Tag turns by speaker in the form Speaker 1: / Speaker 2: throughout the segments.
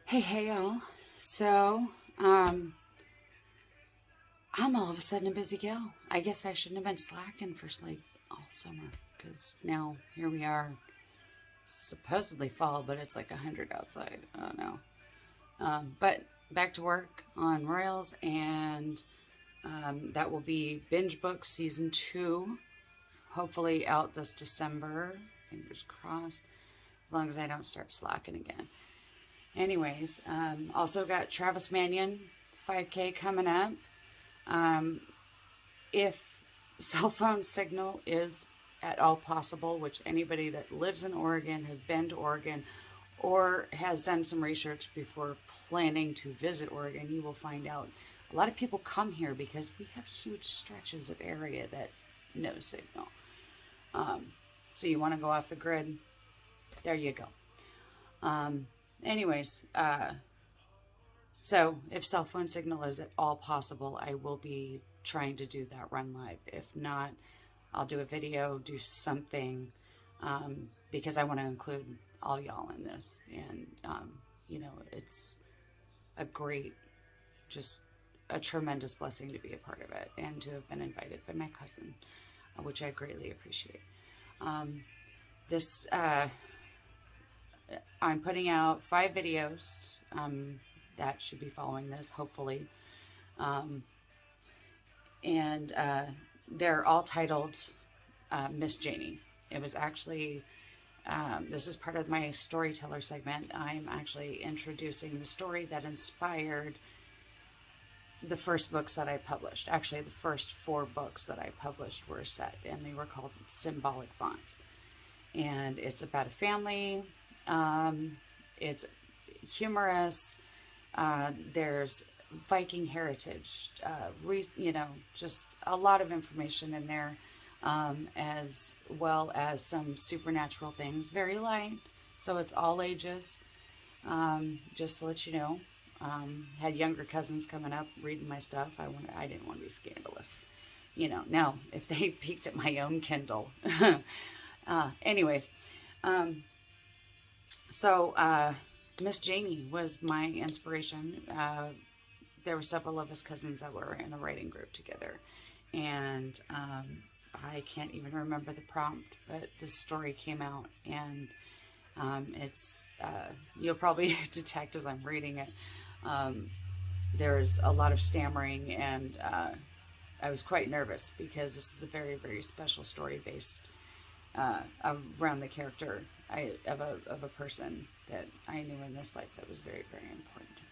Speaker 1: Hey y'all. So, um, I'm all of a sudden a busy gal. I guess I shouldn't have been slacking for like all summer because now here we are, supposedly fall, but it's like 100 outside. I don't know. But back to work on Royals, and that will be Binge Book Season 2, hopefully out this December. Fingers crossed, as long as I don't start slacking again. Anyways, also got Travis Manion 5K coming up. If cell phone signal is at all possible, which anybody that lives in Oregon, has been to Oregon, or has done some research before planning to visit Oregon, you will find out a lot of people come here because we have huge stretches of area that no signal. So you want to go off the grid, there you go. Anyways, so if cell phone signal is at all possible, I will be trying to do that run live. If not, I'll do a video, do something, because I want to include all y'all in this. And, it's a great, just a tremendous blessing to be a part of it and to have been invited by my cousin, which I greatly appreciate. This, I'm putting out 5 videos that should be following this, hopefully. And they're all titled Miss Janie. It was actually, this is part of my storyteller segment. I'm actually introducing the story that inspired the first books that I published. Actually, the first 4 books that I published were set, and they were called Symbolic Bonds. And it's about a family. It's humorous. There's Viking heritage, just a lot of information in there, as well as some supernatural things. Very light, so it's all ages. Just to let you know, had younger cousins coming up reading my stuff. I didn't want to be scandalous, Now, if they peeked at my own Kindle, anyways. So Miss Janie was my inspiration. There were several of us cousins that were in a writing group together, and I can't even remember the prompt, but this story came out, and it's you'll probably detect as I'm reading it. There's a lot of stammering, and I was quite nervous because this is a very, very special story based around the character of a person that I knew in this life that was very, very important to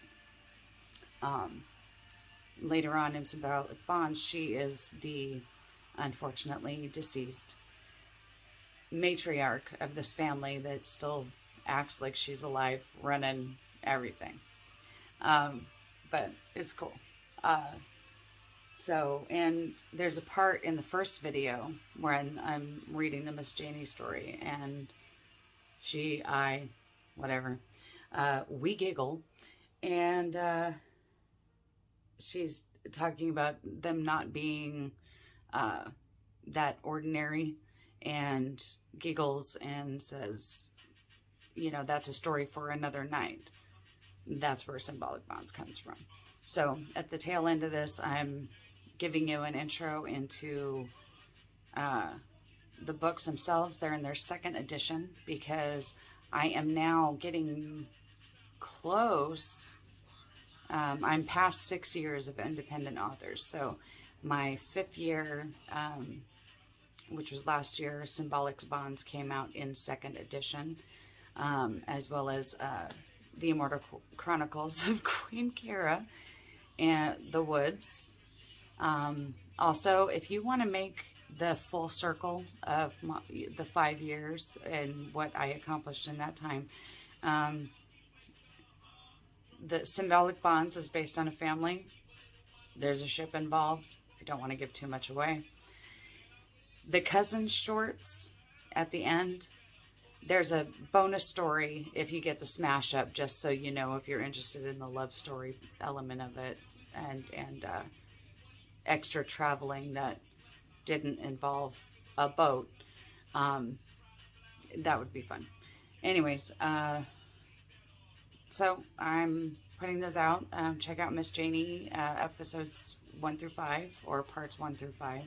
Speaker 1: me. Later on in Symbolic Bonds, she is the unfortunately deceased matriarch of this family that still acts like she's alive, running everything. But it's cool. And there's a part in the first video where I'm reading the Miss Janie story, and we giggle, and she's talking about them not being that ordinary, and giggles and says, that's a story for another night. That's where Symbolic Bonds comes from. So at the tail end of this, I'm giving you an intro into the books themselves. They're in their 2nd edition because I am now getting close. I'm past 6 years of independent authors. So my 5th year, which was last year, Symbolic Bonds came out in 2nd edition, as well as The Immortal Chronicles of Queen Kara and The Woods. Also, if you want to make the full circle of the 5 years and what I accomplished in that time, the Symbolic Bonds is based on a family. There's a ship involved. I don't want to give too much away. The cousin shorts at the end, there's a bonus story if you get the smash up, just so you know if you're interested in the love story element of it, and extra traveling that didn't involve a boat. That would be fun. Anyways, So I'm putting those out. Check out Miss Janie episodes 1 through 5 or parts 1 through 5.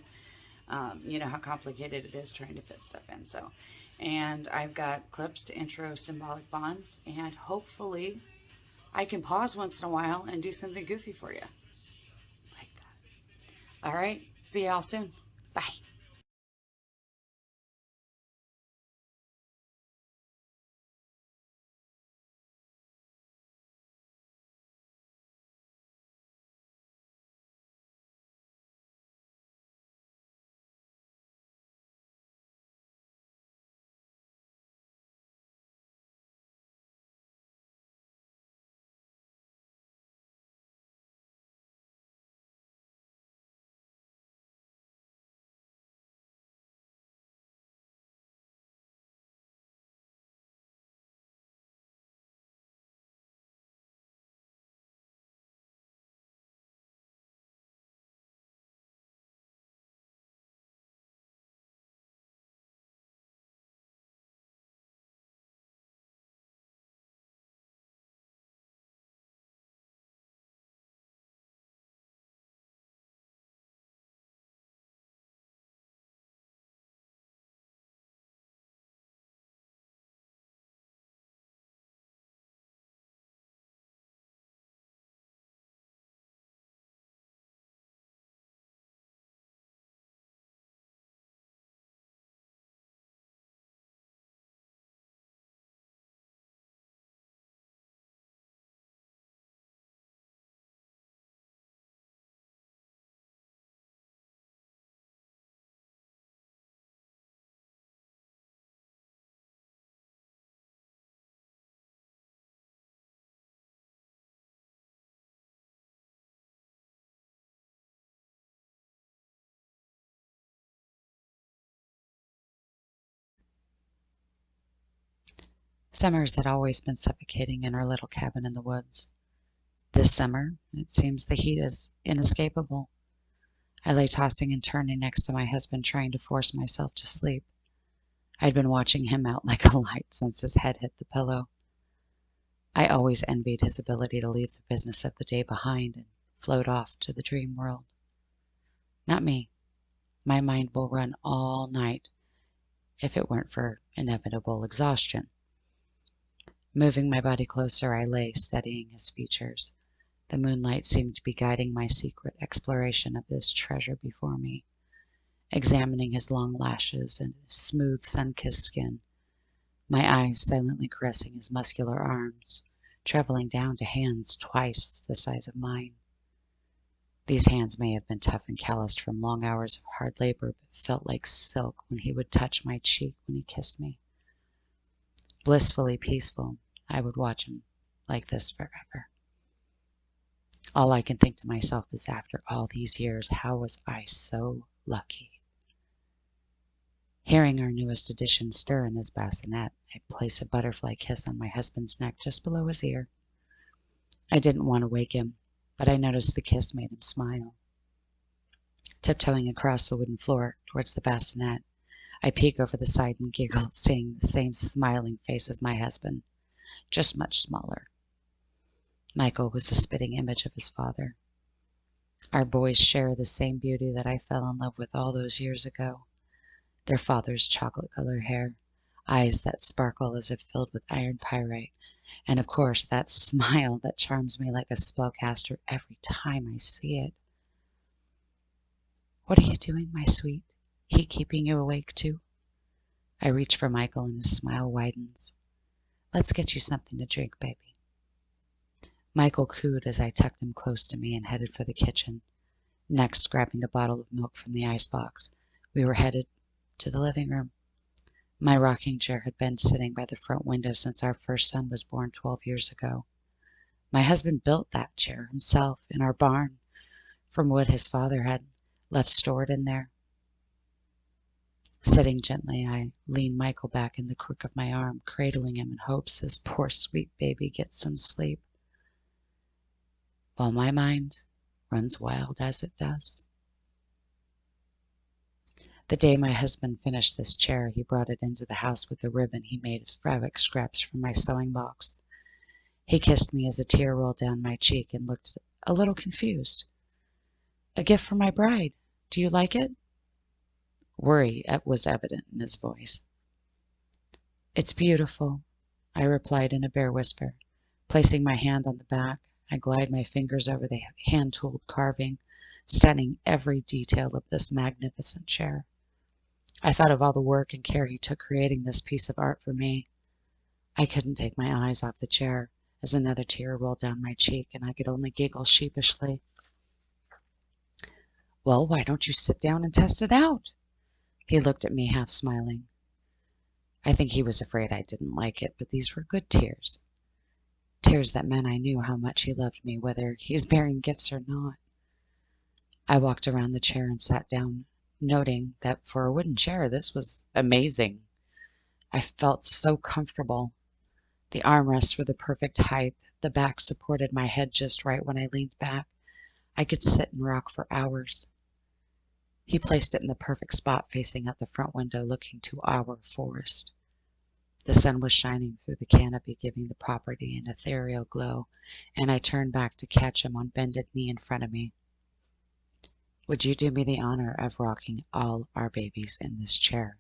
Speaker 1: You know how complicated it is trying to fit stuff in. So, and I've got clips to intro symbolic bonds, and hopefully I can pause once in a while and do something goofy for you like that. All right. See y'all soon. Bye.
Speaker 2: Summers had always been suffocating in our little cabin in the woods. This summer, it seems the heat is inescapable. I lay tossing and turning next to my husband, trying to force myself to sleep. I'd been watching him out like a light since his head hit the pillow. I always envied his ability to leave the business of the day behind and float off to the dream world. Not me. My mind will run all night if it weren't for inevitable exhaustion. Moving my body closer, I lay studying his features. The moonlight seemed to be guiding my secret exploration of this treasure before me, examining his long lashes and smooth sun-kissed skin, my eyes silently caressing his muscular arms, traveling down to hands twice the size of mine. These hands may have been tough and calloused from long hours of hard labor, but felt like silk when he would touch my cheek when he kissed me. Blissfully peaceful, I would watch him like this forever. All I can think to myself is, after all these years, how was I so lucky? Hearing our newest addition stir in his bassinet, I place a butterfly kiss on my husband's neck just below his ear. I didn't want to wake him, but I noticed the kiss made him smile. Tiptoeing across the wooden floor towards the bassinet, I peek over the side and giggle, seeing the same smiling face as my husband, just much smaller. Michael was the spitting image of his father. Our boys share the same beauty that I fell in love with all those years ago. Their father's chocolate-colored hair, eyes that sparkle as if filled with iron pyrite, and of course that smile that charms me like a spellcaster every time I see it. What are you doing, my sweet? He keeping you awake too? I reach for Michael and his smile widens. Let's get you something to drink, baby. Michael cooed as I tucked him close to me and headed for the kitchen. Next, grabbing a bottle of milk from the icebox, we were headed to the living room. My rocking chair had been sitting by the front window since our first son was born 12 years ago. My husband built that chair himself in our barn from wood his father had left stored in there. Sitting gently, I lean Michael back in the crook of my arm, cradling him in hopes this poor sweet baby gets some sleep, while my mind runs wild as it does. The day my husband finished this chair, he brought it into the house with a ribbon he made of fabric scraps from my sewing box. He kissed me as a tear rolled down my cheek and looked a little confused. A gift for my bride. Do you like it? Worry was evident in his voice. It's beautiful, I replied in a bare whisper. Placing my hand on the back, I glide my fingers over the hand-tooled carving, studying every detail of this magnificent chair. I thought of all the work and care he took creating this piece of art for me. I couldn't take my eyes off the chair as another tear rolled down my cheek, and I could only giggle sheepishly. Well, why don't you sit down and test it out? He looked at me, half smiling. I think he was afraid I didn't like it, but these were good tears. Tears that meant I knew how much he loved me, whether he's bearing gifts or not. I walked around the chair and sat down, noting that for a wooden chair, this was amazing. I felt so comfortable. The armrests were the perfect height. The back supported my head just right when I leaned back. I could sit and rock for hours. He placed it in the perfect spot facing out the front window looking to our forest. The sun was shining through the canopy, giving the property an ethereal glow, and I turned back to catch him on bended knee in front of me. Would you do me the honor of rocking all our babies in this chair?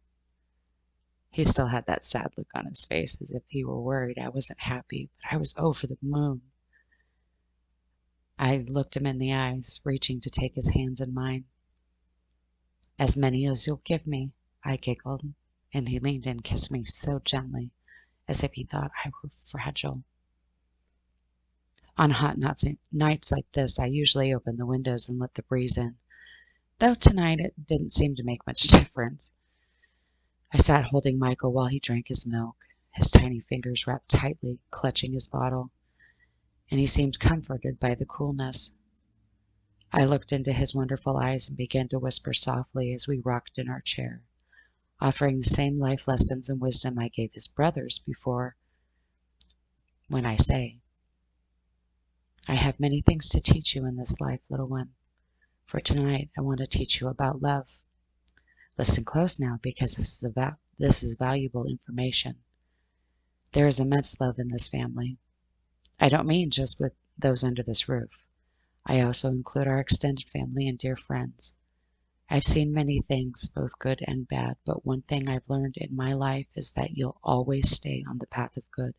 Speaker 2: He still had that sad look on his face, as if he were worried I wasn't happy, but I was over the moon. I looked him in the eyes, reaching to take his hands in mine. As many as you'll give me, I giggled, and he leaned in and kissed me so gently, as if he thought I were fragile. On hot nights like this, I usually open the windows and let the breeze in, though tonight it didn't seem to make much difference. I sat holding Michael while he drank his milk, his tiny fingers wrapped tightly, clutching his bottle, and he seemed comforted by the coolness. I looked into his wonderful eyes and began to whisper softly as we rocked in our chair, offering the same life lessons and wisdom I gave his brothers before. When I say, I have many things to teach you in this life, little one. For tonight, I want to teach you about love. Listen close now, because this is valuable information. There is immense love in this family. I don't mean just with those under this roof. I also include our extended family and dear friends. I've seen many things, both good and bad, but one thing I've learned in my life is that you'll always stay on the path of good,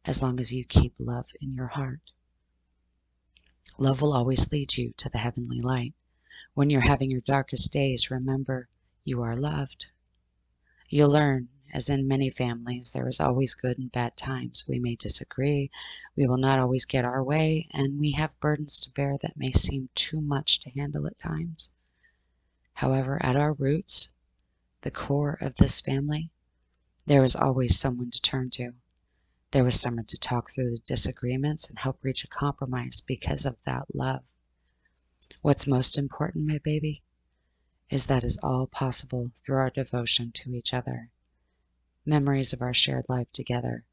Speaker 2: as long as you keep love in your heart. Love will always lead you to the heavenly light. When you're having your darkest days, remember you are loved. You'll learn, as in many families, there is always good and bad times. We may disagree, we will not always get our way, and we have burdens to bear that may seem too much to handle at times. However, at our roots, the core of this family, there is always someone to turn to. There was someone to talk through the disagreements and help reach a compromise because of that love. What's most important, my baby, is that is all possible through our devotion to each other, memories of our shared life together,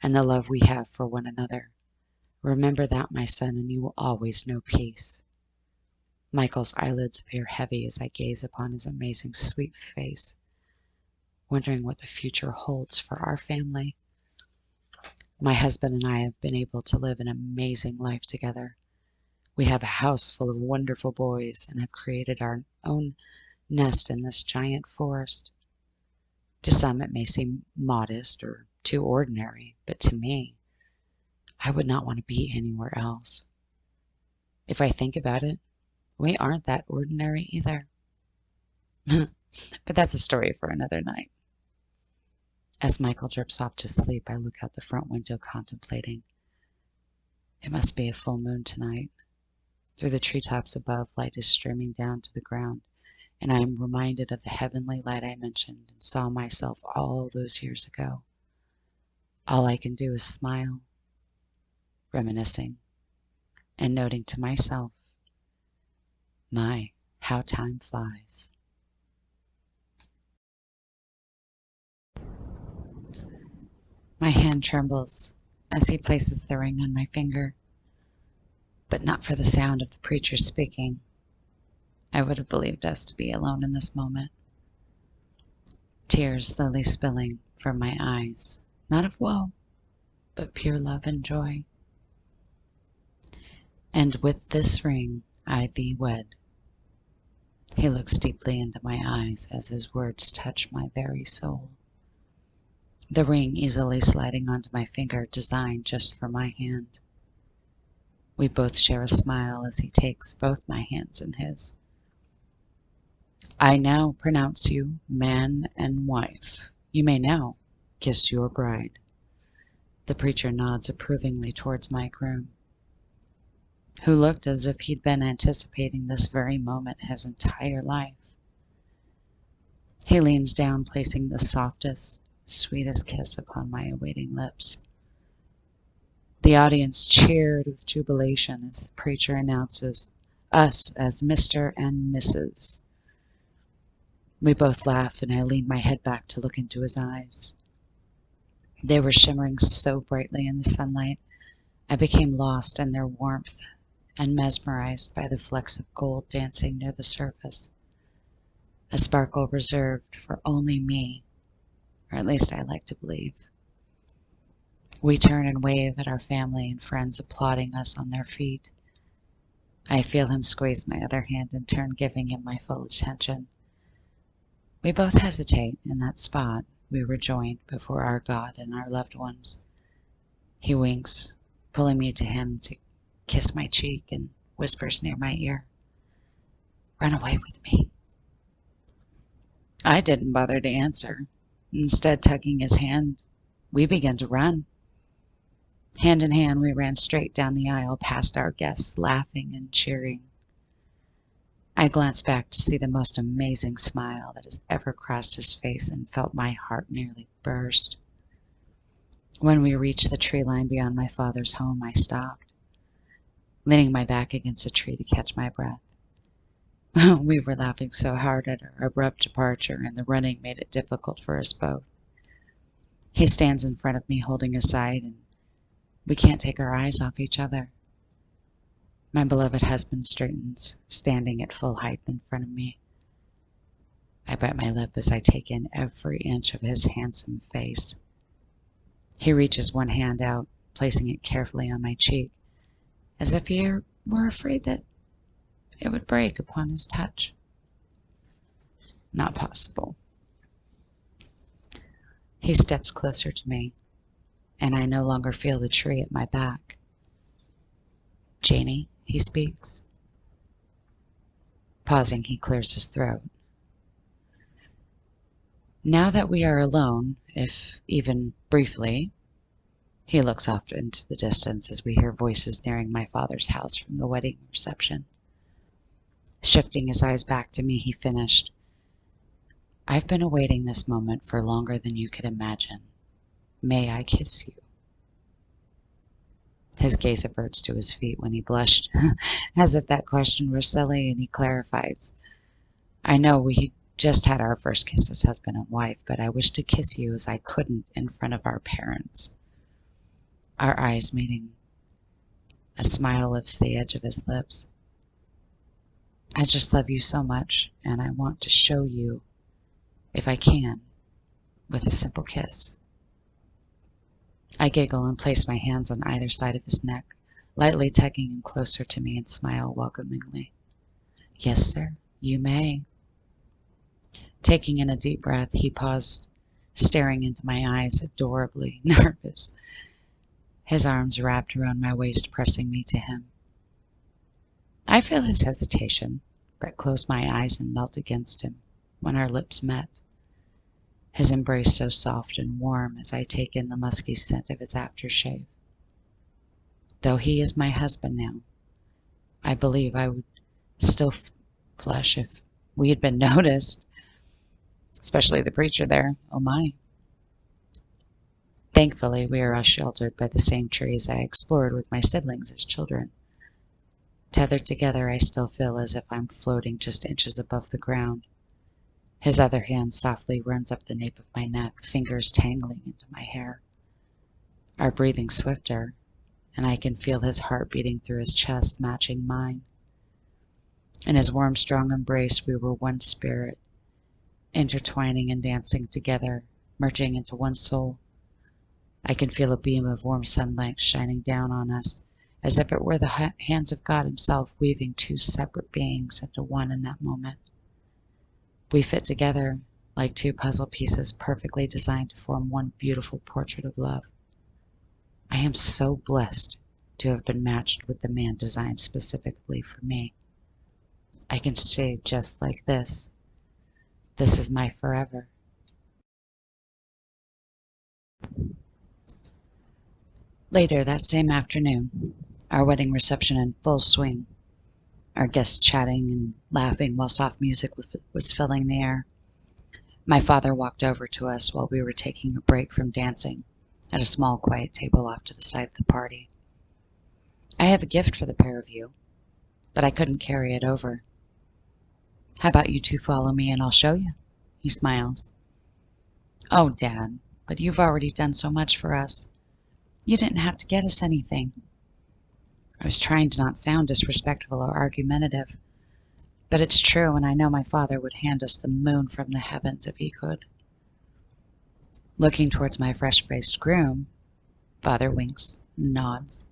Speaker 2: and the love we have for one another. Remember that, my son, and you will always know peace. Michael's eyelids appear heavy as I gaze upon his amazing, sweet face, wondering what the future holds for our family. My husband and I have been able to live an amazing life together. We have a house full of wonderful boys and have created our own nest in this giant forest. To some it may seem modest or too ordinary, but to me, I would not want to be anywhere else. If I think about it, we aren't that ordinary either. But that's a story for another night. As Michael drips off to sleep, I look out the front window contemplating. It must be a full moon tonight. Through the treetops above, light is streaming down to the ground, and I am reminded of the heavenly light I mentioned and saw myself all those years ago. All I can do is smile, reminiscing, and noting to myself, my, how time flies. My hand trembles as he places the ring on my finger, but not for the sound of the preacher speaking. I would have believed us to be alone in this moment. Tears slowly spilling from my eyes, not of woe, but pure love and joy. And with this ring I thee wed. He looks deeply into my eyes as his words touch my very soul. The ring easily sliding onto my finger, designed just for my hand. We both share a smile as he takes both my hands in his. I now pronounce you man and wife. You may now kiss your bride. The preacher nods approvingly towards my groom, who looked as if he'd been anticipating this very moment his entire life. He leans down, placing the softest, sweetest kiss upon my awaiting lips. The audience cheered with jubilation as the preacher announces us as Mr. and Mrs. We both laugh, and I lean my head back to look into his eyes. They were shimmering so brightly in the sunlight, I became lost in their warmth and mesmerized by the flecks of gold dancing near the surface, a sparkle reserved for only me, or at least I like to believe. We turn and wave at our family and friends applauding us on their feet. I feel him squeeze my other hand in turn, giving him my full attention. We both hesitate in that spot we were joined before our God and our loved ones. He winks, pulling me to him to kiss my cheek, and whispers near my ear, "Run away with me." I didn't bother to answer. Instead, tugging his hand, we began to run. Hand in hand, we ran straight down the aisle past our guests, laughing and cheering. I glanced back to see the most amazing smile that has ever crossed his face and felt my heart nearly burst. When we reached the tree line beyond my father's home, I stopped, leaning my back against a tree to catch my breath. We were laughing so hard at our abrupt departure, and the running made it difficult for us both. He stands in front of me holding his side, and we can't take our eyes off each other. My beloved husband straightens, standing at full height in front of me. I bite my lip as I take in every inch of his handsome face. He reaches one hand out, placing it carefully on my cheek, as if he were afraid that it would break upon his touch. Not possible. He steps closer to me, and I no longer feel the tree at my back. "Janie," he speaks. Pausing, he clears his throat. "Now that we are alone, if even briefly," he looks off into the distance as we hear voices nearing my father's house from the wedding reception. Shifting his eyes back to me, he finished, "I've been awaiting this moment for longer than you could imagine. May I kiss you?" His gaze averts to his feet when he blushed, as if that question were silly, and he clarifies, "I know we just had our first kiss as husband and wife, but I wish to kiss you as I couldn't in front of our parents." Our eyes meeting. A smile lifts the edge of his lips. "I just love you so much, and I want to show you, if I can, with a simple kiss." I giggle and place my hands on either side of his neck, lightly tugging him closer to me, and smile welcomingly. "Yes, sir, you may." Taking in a deep breath, he paused, staring into my eyes, adorably nervous, his arms wrapped around my waist, pressing me to him. I feel his hesitation, but close my eyes and melt against him when our lips met. His embrace so soft and warm as I take in the musky scent of his aftershave. Though he is my husband now, I believe I would still flush if we had been noticed, especially the preacher there. Oh my. Thankfully, we are all sheltered by the same trees I explored with my siblings as children. Tethered together, I still feel as if I'm floating just inches above the ground. His other hand softly runs up the nape of my neck, fingers tangling into my hair. Our breathing swifter, and I can feel his heart beating through his chest, matching mine. In his warm, strong embrace, we were one spirit, intertwining and dancing together, merging into one soul. I can feel a beam of warm sunlight shining down on us, as if it were the hands of God himself weaving two separate beings into one in that moment. We fit together like two puzzle pieces perfectly designed to form one beautiful portrait of love. I am so blessed to have been matched with the man designed specifically for me. I can say just like this, "This is my forever." Later that same afternoon, our wedding reception in full swing, our guests chatting and laughing while soft music was filling the air. My father walked over to us while we were taking a break from dancing at a small quiet table off to the side of the party. "I have a gift for the pair of you, but I couldn't carry it over. How about you two follow me and I'll show you?" He smiles. "Oh, Dad, but you've already done so much for us. You didn't have to get us anything." I was trying to not sound disrespectful or argumentative, but it's true, and I know my father would hand us the moon from the heavens if he could. Looking towards my fresh-faced groom, Father winks and nods.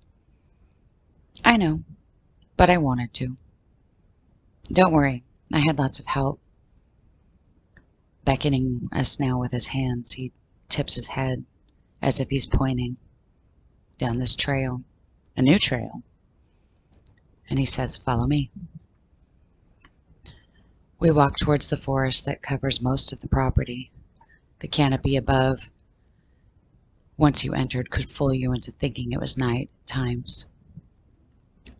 Speaker 2: "I know, but I wanted to. Don't worry, I had lots of help." Beckoning us now with his hands, he tips his head as if he's pointing down this trail, a new trail, and he says, "Follow me." We walk towards the forest that covers most of the property. The canopy above, once you entered, could fool you into thinking it was night at times.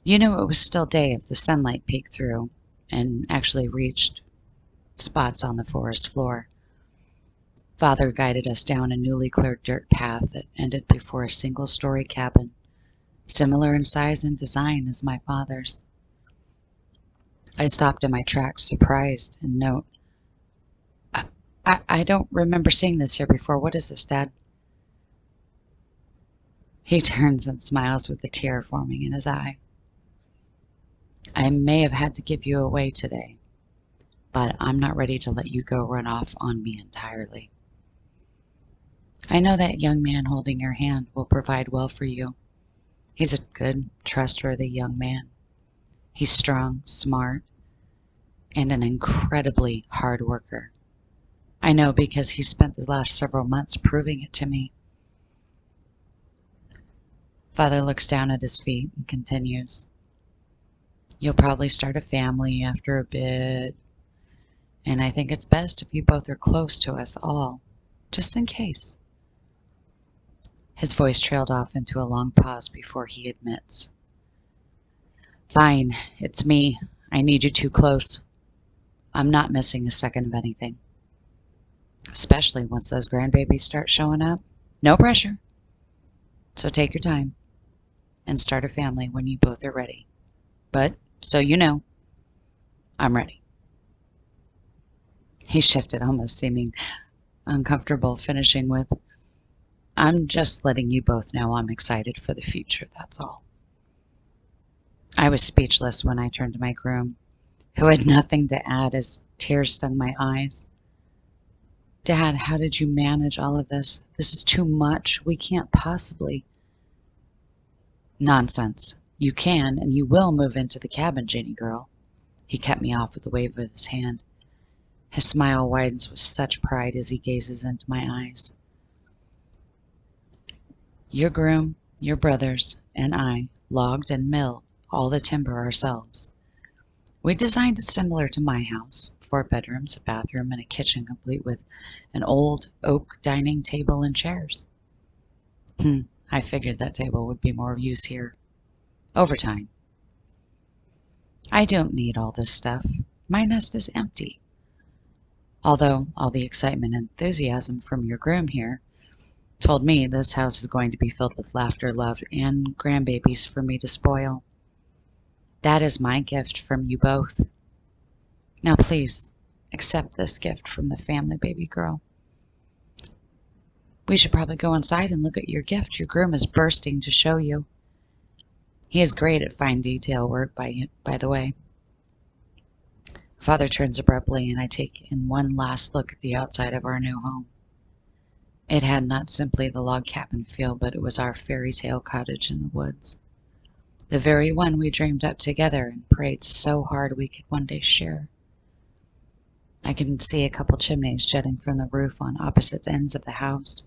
Speaker 2: You knew it was still day if the sunlight peeked through and actually reached spots on the forest floor. Father guided us down a newly cleared dirt path that ended before a single-story cabin, similar in size and design as my father's. I stopped in my tracks, surprised, and note, I don't remember seeing this here before. What is this, Dad?" He turns and smiles with a tear forming in his eye. "I may have had to give you away today, but I'm not ready to let you go run off on me entirely. I know that young man holding your hand will provide well for you. He's a good, trustworthy young man. He's strong, smart, and an incredibly hard worker. I know because he spent the last several months proving it to me." Father looks down at his feet and continues, "You'll probably start a family after a bit, and I think it's best if you both are close to us all, just in case." His voice trailed off into a long pause before he admits, "Fine, it's me. I need you too close. I'm not missing a second of anything. Especially once those grandbabies start showing up. No pressure. So take your time and start a family when you both are ready. But, so you know, I'm ready." He shifted, almost seeming uncomfortable, finishing with, "I'm just letting you both know I'm excited for the future, that's all." I was speechless when I turned to my groom, who had nothing to add as tears stung my eyes. "Dad, how did you manage all of this? This is too much. We can't possibly." "Nonsense. You can and you will move into the cabin, Jenny girl." He cut me off with a wave of his hand. His smile widens with such pride as he gazes into my eyes. "Your groom, your brothers, and I logged and milled all the timber ourselves. We designed it similar to my house, 4 bedrooms, a bathroom, and a kitchen complete with an old oak dining table and chairs. I figured that table would be more use here. Over time. I don't need all this stuff. My nest is empty. Although all the excitement and enthusiasm from your groom here told me this house is going to be filled with laughter, love, and grandbabies for me to spoil. That is my gift from you both. Now please, accept this gift from the family, baby girl." "We should probably go inside and look at your gift. Your groom is bursting to show you. He is great at fine detail work, by the way." Father turns abruptly, and I take in one last look at the outside of our new home. It had not simply the log cabin feel, but it was our fairy tale cottage in the woods. The very one we dreamed up together and prayed so hard we could one day share. I can see a couple chimneys jutting from the roof on opposite ends of the house.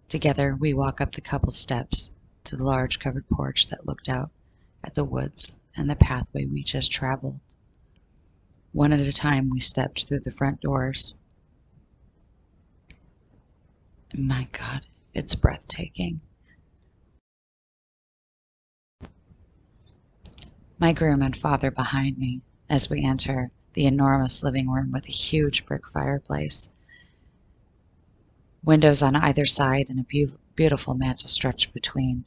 Speaker 2: Together, we walk up the couple steps to the large covered porch that looked out at the woods and the pathway we just traveled. One at a time, we stepped through the front doors. My God, it's breathtaking. My groom and father behind me as we enter the enormous living room with a huge brick fireplace, windows on either side, and a beautiful mantel stretched between.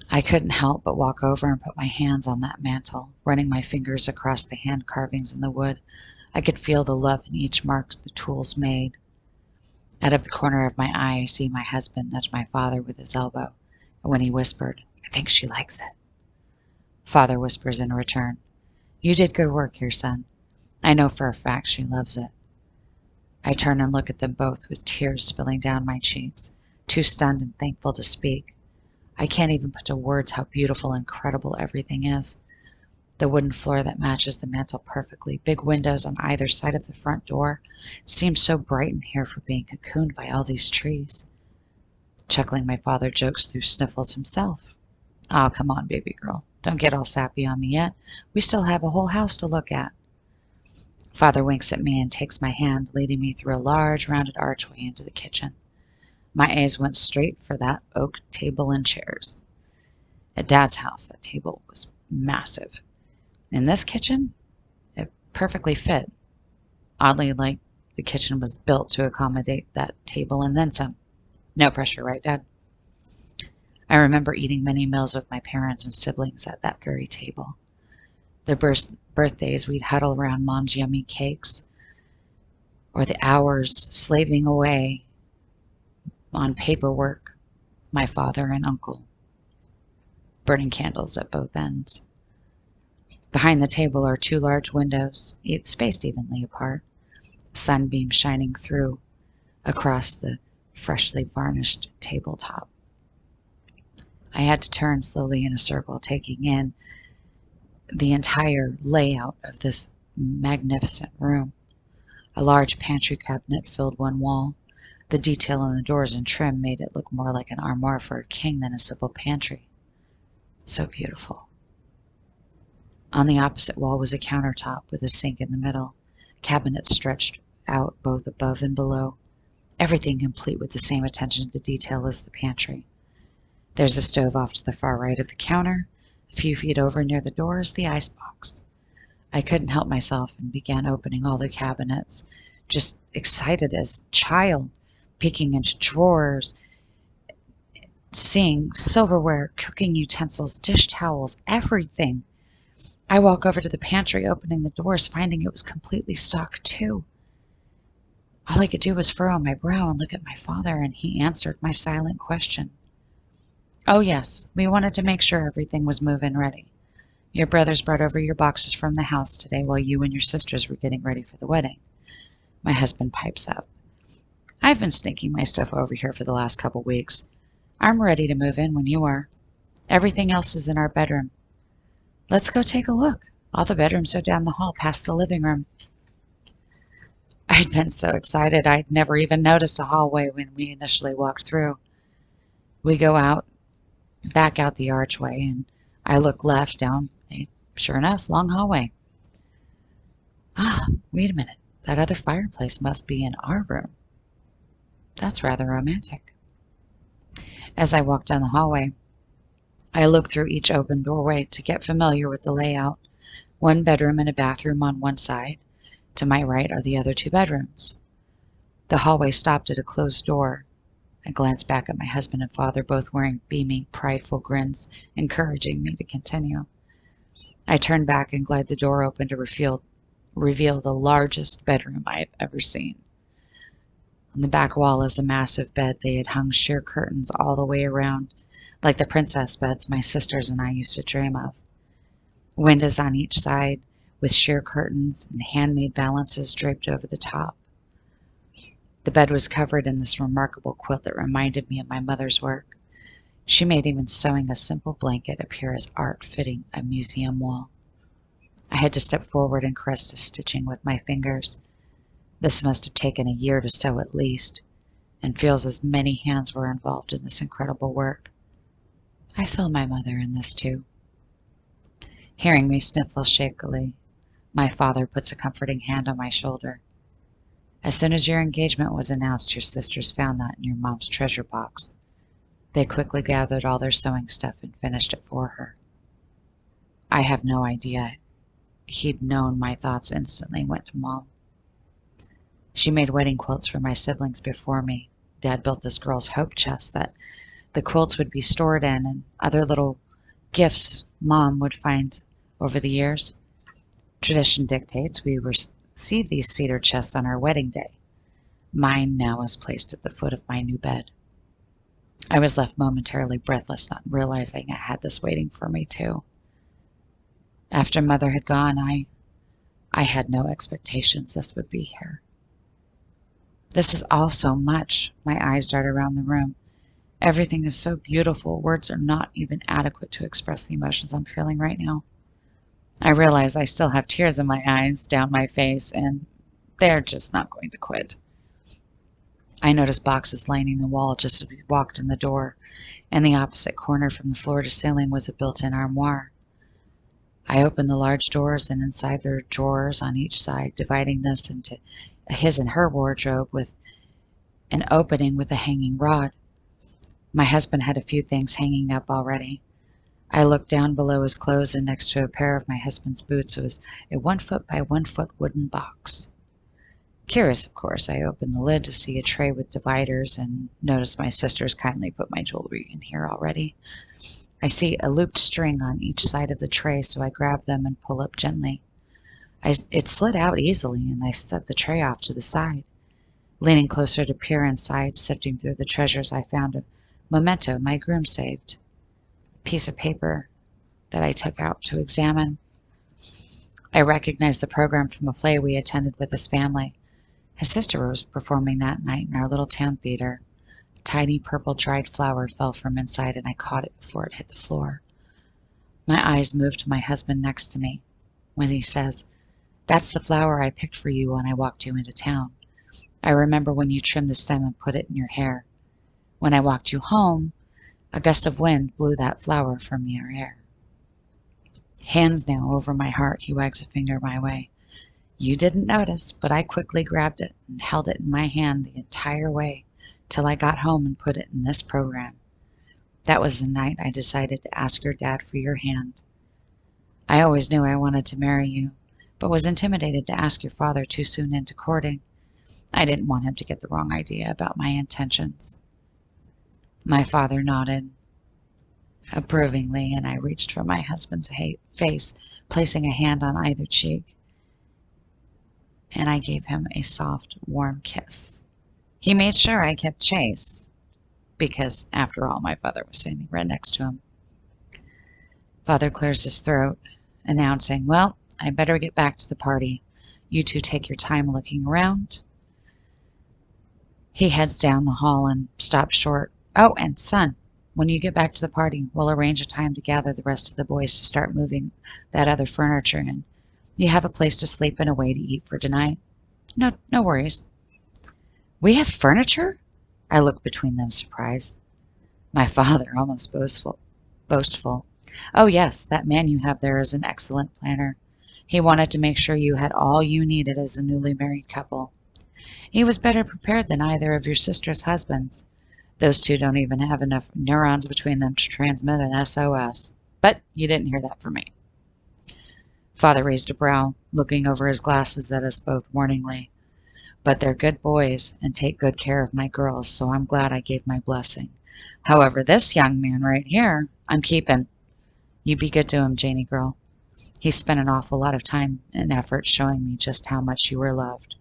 Speaker 2: I couldn't help but walk over and put my hands on that mantel, running my fingers across the hand carvings in the wood. I could feel the love in each mark the tools made. Out of the corner of my eye, I see my husband nudge my father with his elbow, and when he whispered, "I think she likes it," father whispers in return, "You did good work here, son. I know for a fact she loves it." I turn and look at them both with tears spilling down my cheeks, too stunned and thankful to speak. I can't even put to words how beautiful and incredible everything is. The wooden floor that matches the mantel perfectly, big windows on either side of the front door, seems so bright in here for being cocooned by all these trees. Chuckling, my father jokes through sniffles himself. "Oh, come on, baby girl. Don't get all sappy on me yet. We still have a whole house to look at." Father winks at me and takes my hand, leading me through a large rounded archway into the kitchen. My eyes went straight for that oak table and chairs. At Dad's house, that table was massive. In this kitchen, it perfectly fit. Oddly, like the kitchen was built to accommodate that table and then some. No pressure, right, Dad? I remember eating many meals with my parents and siblings at that very table. The birthdays we'd huddle around Mom's yummy cakes, or the hours slaving away on paperwork, my father and uncle, burning candles at both ends. Behind the table are two large windows, spaced evenly apart, sunbeam shining through across the freshly varnished tabletop. I had to turn slowly in a circle, taking in the entire layout of this magnificent room. A large pantry cabinet filled one wall. The detail on the doors and trim made it look more like an armoire for a king than a simple pantry. So beautiful. On the opposite wall was a countertop with a sink in the middle, cabinets stretched out both above and below, everything complete with the same attention to detail as the pantry. There's a stove off to the far right of the counter. A few feet over near the door is the icebox. I couldn't help myself and began opening all the cabinets, just excited as a child, peeking into drawers, seeing silverware, cooking utensils, dish towels, everything. I walk over to the pantry, opening the doors, finding it was completely stocked too. All I could do was furrow my brow and look at my father, and he answered my silent question. "Oh yes, we wanted to make sure everything was move-in ready. Your brothers brought over your boxes from the house today while you and your sisters were getting ready for the wedding." My husband pipes up. "I've been sneaking my stuff over here for the last couple weeks. I'm ready to move in when you are. Everything else is in our bedroom. Let's go take a look. All the bedrooms are down the hall past the living room." I'd been so excited I'd never even noticed a hallway when we initially walked through. We go out, back out the archway, and I look left down a, sure enough, long hallway. Ah, wait a minute. That other fireplace must be in our room. That's rather romantic. As I walk down the hallway, I look through each open doorway to get familiar with the layout. One bedroom and a bathroom on one side. To my right are the other two bedrooms. The hallway stopped at a closed door. I glanced back at my husband and father, both wearing beaming, prideful grins, encouraging me to continue. I turned back and glide the door open to reveal the largest bedroom I have ever seen. On the back wall is a massive bed. They had hung sheer curtains all the way around, like the princess beds my sisters and I used to dream of. Windows on each side with sheer curtains and handmade valances draped over the top. The bed was covered in this remarkable quilt that reminded me of my mother's work. She made even sewing a simple blanket appear as art fitting a museum wall. I had to step forward and caress the stitching with my fingers. This must have taken a year to sew at least, and feels as many hands were involved in this incredible work. I feel my mother in this too. Hearing me sniffle shakily, my father puts a comforting hand on my shoulder. As soon as your engagement was announced, your sisters found that in your mom's treasure box. They quickly gathered all their sewing stuff and finished it for her. I have no idea. He'd known my thoughts instantly went to Mom. She made wedding quilts for my siblings before me. Dad built this girl's hope chest that the quilts would be stored in and other little gifts Mom would find over the years. Tradition dictates we receive these cedar chests on our wedding day. Mine now is placed at the foot of my new bed. I was left momentarily breathless, not realizing I had this waiting for me too. After Mother had gone, I had no expectations this would be here. This is all so much. My eyes dart around the room. Everything is so beautiful. Words are not even adequate to express the emotions I'm feeling right now. I realize I still have tears in my eyes, down my face, and they're just not going to quit. I noticed boxes lining the wall just as we walked in the door. In the opposite corner from the floor to ceiling was a built-in armoire. I opened the large doors, and inside there were drawers on each side, dividing this into his and her wardrobe with an opening with a hanging rod. My husband had a few things hanging up already. I looked down below his clothes, and next to a pair of my husband's boots was a 1 foot by 1 foot wooden box. Curious, of course, I opened the lid to see a tray with dividers and noticed my sisters kindly put my jewelry in here already. I see a looped string on each side of the tray, so I grab them and pull up gently. It slid out easily, and I set the tray off to the side. Leaning closer to peer inside, sifting through the treasures, I found a memento my groom saved. A piece of paper that I took out to examine. I recognized the program from a play we attended with his family. His sister was performing that night in our little town theater. A tiny purple dried flower fell from inside, and I caught it before it hit the floor. My eyes moved to my husband next to me when he says, "That's the flower I picked for you when I walked you into town. I remember when you trimmed the stem and put it in your hair. When I walked you home, a gust of wind blew that flower from your hair." Hands now over my heart, he wags a finger my way. "You didn't notice, but I quickly grabbed it and held it in my hand the entire way till I got home and put it in this program. That was the night I decided to ask your dad for your hand. I always knew I wanted to marry you, but was intimidated to ask your father too soon into courting. I didn't want him to get the wrong idea about my intentions." My father nodded approvingly, and I reached for my husband's face, placing a hand on either cheek, and I gave him a soft, warm kiss. He made sure I kept chase, because, after all, my father was standing right next to him. Father clears his throat, announcing, "Well, I better get back to the party. You two take your time looking around." He heads down the hall and stops short. "Oh, and son, when you get back to the party, we'll arrange a time to gather the rest of the boys to start moving that other furniture in. You have a place to sleep and a way to eat for tonight." No worries." "We have furniture?" I looked between them, surprised. My father, almost boastful. "Oh yes, that man you have there is an excellent planner. He wanted to make sure you had all you needed as a newly married couple. He was better prepared than either of your sister's husbands. Those two don't even have enough neurons between them to transmit an SOS. But you didn't hear that from me." Father raised a brow, looking over his glasses at us both warningly. "But they're good boys and take good care of my girls, so I'm glad I gave my blessing. However, this young man right here, I'm keeping. You be good to him, Janie girl. He spent an awful lot of time and effort showing me just how much you were loved."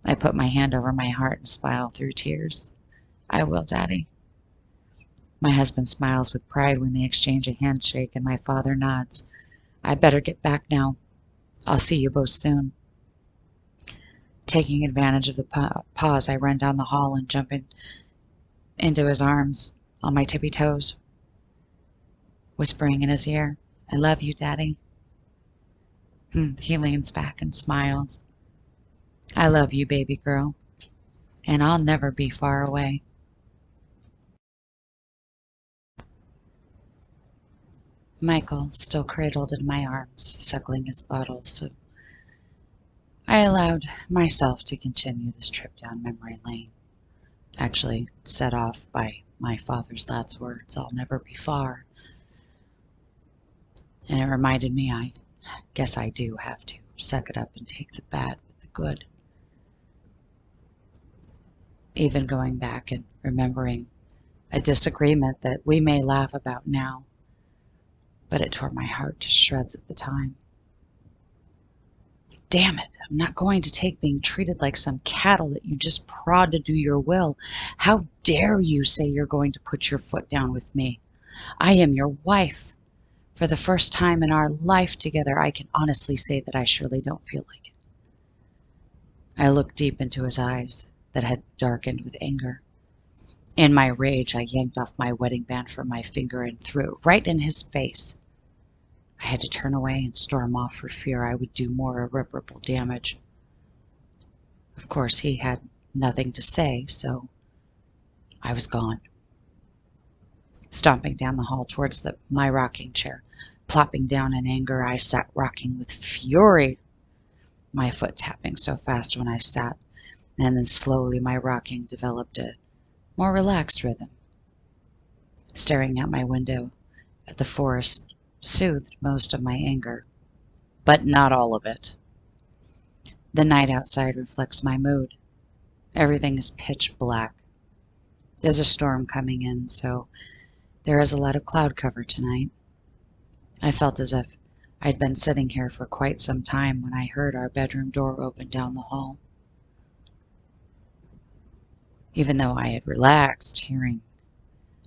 Speaker 2: I put my hand over my heart and smiled through tears. "I will, Daddy." My husband smiles with pride when they exchange a handshake, and my father nods. "I better get back now. I'll see you both soon." Taking advantage of the pause, I run down the hall and jump into his arms on my tippy toes, whispering in his ear, "I love you, Daddy." He leans back and smiles. "I love you, baby girl, and I'll never be far away." Michael, still cradled in my arms, suckling his bottle, so I allowed myself to continue this trip down memory lane, actually set off by my father's last words, "I'll never be far." And it reminded me, I guess I do have to suck it up and take the bad with the good. Even going back and remembering a disagreement that we may laugh about now, but it tore my heart to shreds at the time. Damn it, I'm not going to take being treated like some cattle that you just prod to do your will. How dare you say you're going to put your foot down with me? I am your wife. For the first time in our life together, I can honestly say that I surely don't feel like it. I looked deep into his eyes that had darkened with anger. In my rage, I yanked off my wedding band from my finger and threw it right in his face. I had to turn away and storm off for fear I would do more irreparable damage. Of course, he had nothing to say, so I was gone. Stomping down the hall towards my rocking chair, plopping down in anger, I sat rocking with fury, my foot tapping so fast when I sat, and then slowly my rocking developed a more relaxed rhythm. Staring out my window at the forest soothed most of my anger, but not all of it. The night outside reflects my mood. Everything is pitch black. There's a storm coming in, so there is a lot of cloud cover tonight. I felt as if I'd been sitting here for quite some time when I heard our bedroom door open down the hall. Even though I had relaxed, hearing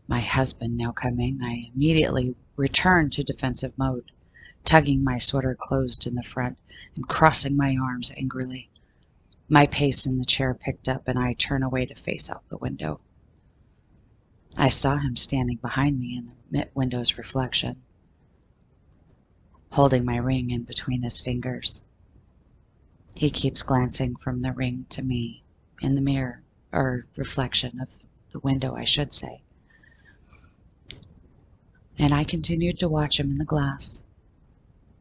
Speaker 2: my husband now coming, I immediately returned to defensive mode, tugging my sweater closed in the front and crossing my arms angrily. My pace in the chair picked up and I turned away to face out the window. I saw him standing behind me in the window's reflection, holding my ring in between his fingers. He keeps glancing from the ring to me in the mirror, or reflection of the window, I should say. And I continued to watch him in the glass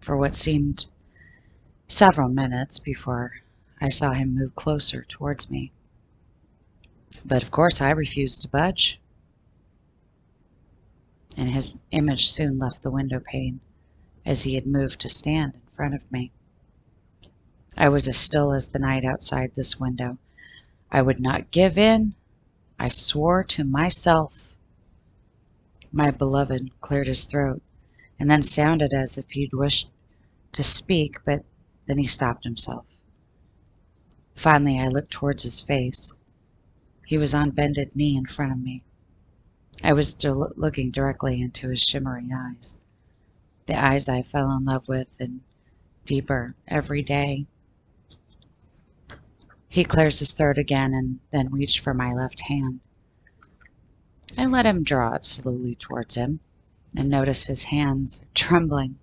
Speaker 2: for what seemed several minutes before I saw him move closer towards me. But of course I refused to budge, and his image soon left the window pane as he had moved to stand in front of me. I was as still as the night outside this window. I would not give in. I swore to myself. My beloved cleared his throat and then sounded as if he'd wished to speak, but then he stopped himself. Finally, I looked towards his face. He was on bended knee in front of me. I was looking directly into his shimmering eyes, the eyes I fell in love with and deeper every day. He clears his throat again and then reached for my left hand. I let him draw it slowly towards him and noticed his hands trembling.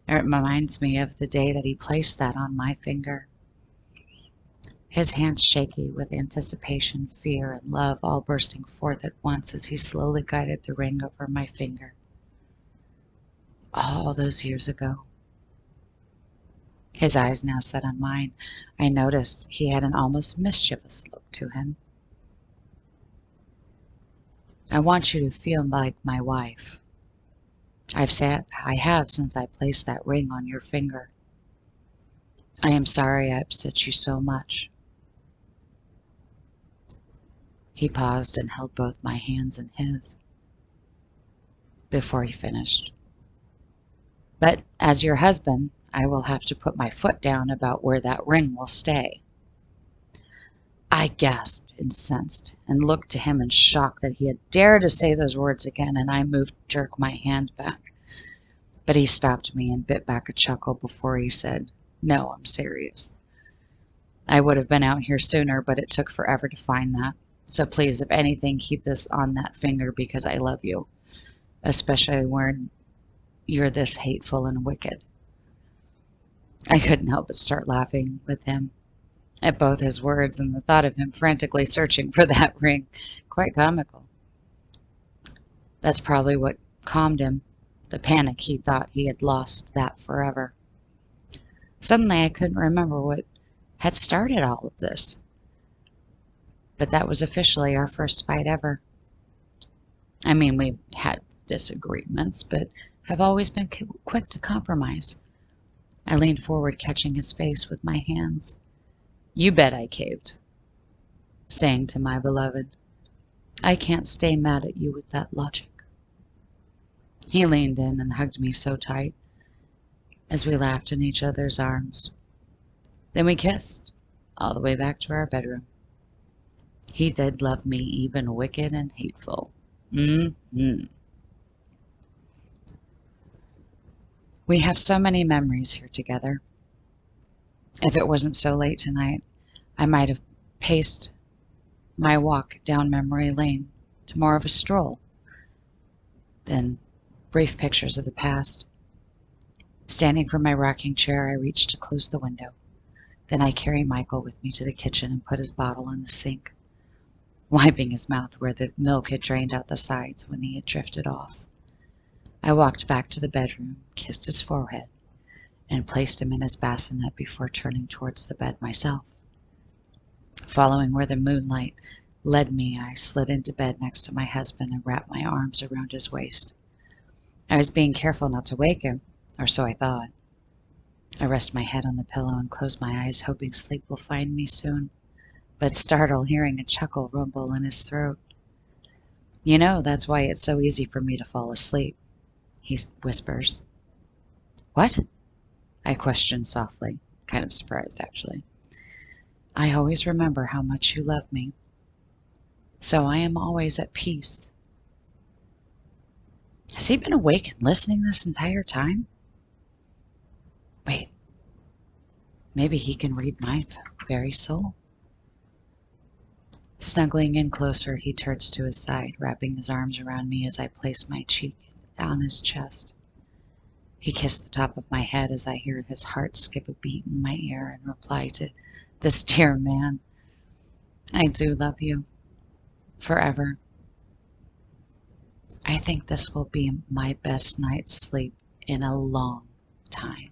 Speaker 2: It reminds me of the day that he placed that on my finger. His hands shaky with anticipation, fear, and love all bursting forth at once as he slowly guided the ring over my finger. All those years ago. His eyes now set on mine. I noticed he had an almost mischievous look to him. "I want you to feel like my wife. I have since I placed that ring on your finger. I am sorry I upset you so much." He paused and held both my hands in his before he finished. "But as your husband, I will have to put my foot down about where that ring will stay." I gasped, incensed, and looked to him in shock that he had dared to say those words again, and I moved to jerk my hand back. But he stopped me and bit back a chuckle before he said, "No, I'm serious." I would have been out here sooner, but it took forever to find that. So please, if anything, keep this on that finger because I love you, especially when you're this hateful and wicked. I couldn't help but start laughing with him at both his words and the thought of him frantically searching for that ring. Quite comical. That's probably what calmed him, the panic he thought he had lost that forever. Suddenly I couldn't remember what had started all of this, but that was officially our first fight ever. I mean, we had disagreements, but have always been quick to compromise. I leaned forward, catching his face with my hands. You bet I caved, saying to my beloved, I can't stay mad at you with that logic. He leaned in and hugged me so tight as we laughed in each other's arms. Then we kissed, all the way back to our bedroom. He did love me, even wicked and hateful. Mm-hmm. We have so many memories here together. If it wasn't so late tonight, I might have paced my walk down memory lane to more of a stroll than brief pictures of the past. Standing from my rocking chair, I reached to close the window. Then I carried Michael with me to the kitchen and put his bottle in the sink, wiping his mouth where the milk had drained out the sides when he had drifted off. I walked back to the bedroom, kissed his forehead, and placed him in his bassinet before turning towards the bed myself. Following where the moonlight led me, I slid into bed next to my husband and wrapped my arms around his waist. I was being careful not to wake him, or so I thought. I rest my head on the pillow and close my eyes, hoping sleep will find me soon, but startle hearing a chuckle rumble in his throat. You know, that's why it's so easy for me to fall asleep, he whispers. What? I questioned softly, kind of surprised actually. I always remember how much you love me, so I am always at peace. Has he been awake and listening this entire time? Wait, maybe he can read my very soul. Snuggling in closer, he turns to his side, wrapping his arms around me as I place my cheek on his chest. He kissed the top of my head as I hear his heart skip a beat in my ear and reply to this dear man. I do love you. Forever. I think this will be my best night's sleep in a long time.